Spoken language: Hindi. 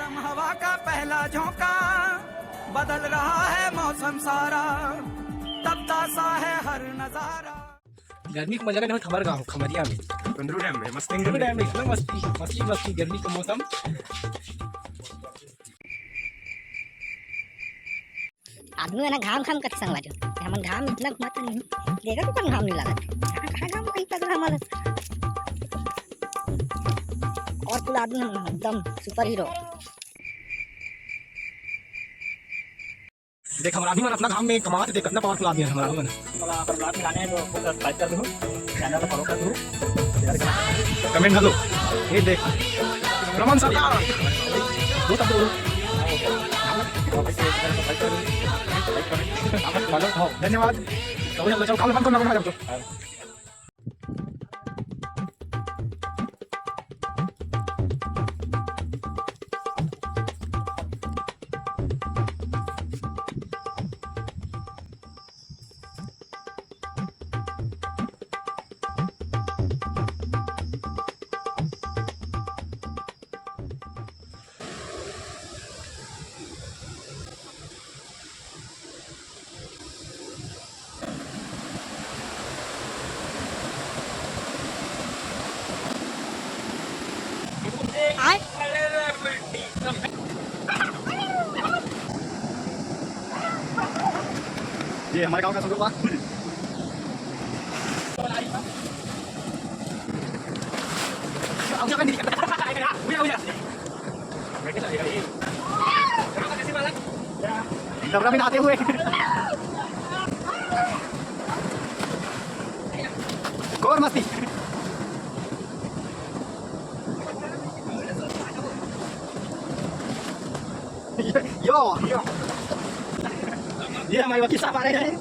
गर्म हवा का पहला झोंका, बदल रहा है मौसम सारा, तपता सा है हर नजारा। गर्मी को मजा लेने में खबर गाँव खमरिया में कुंदरू डैम में मस्त डैम में एकदम मस्ती मस्ती मस्ती गर्मी का मौसम। आदमी है ना घाम घाम कट संग बाजू हमन घाम इतना घुमाता नहीं देखा तो कौन घाम नहीं लागत कहाँ घाम कहीं तक घाम और कुल आदमी हम एकदम सुपर हीरो। देख हमारा आदमी मन अपना काम में कमाते देख कितना पावरफुल आदमी है हमारा मन। ब्लॉग में लाने को खूब सब्सक्राइब कर दो, चैनल को फॉलो कर दो, कमेंट कर दो। ये देख रमन सरकार दो तब दो धन्यवाद। चलो काम बंद करना जब तो ये हमारे गांव का संदूक बा। डबरा में नहाते हुए और मस्ती। यो ये हमारे वकील साहब आ रहे हैं।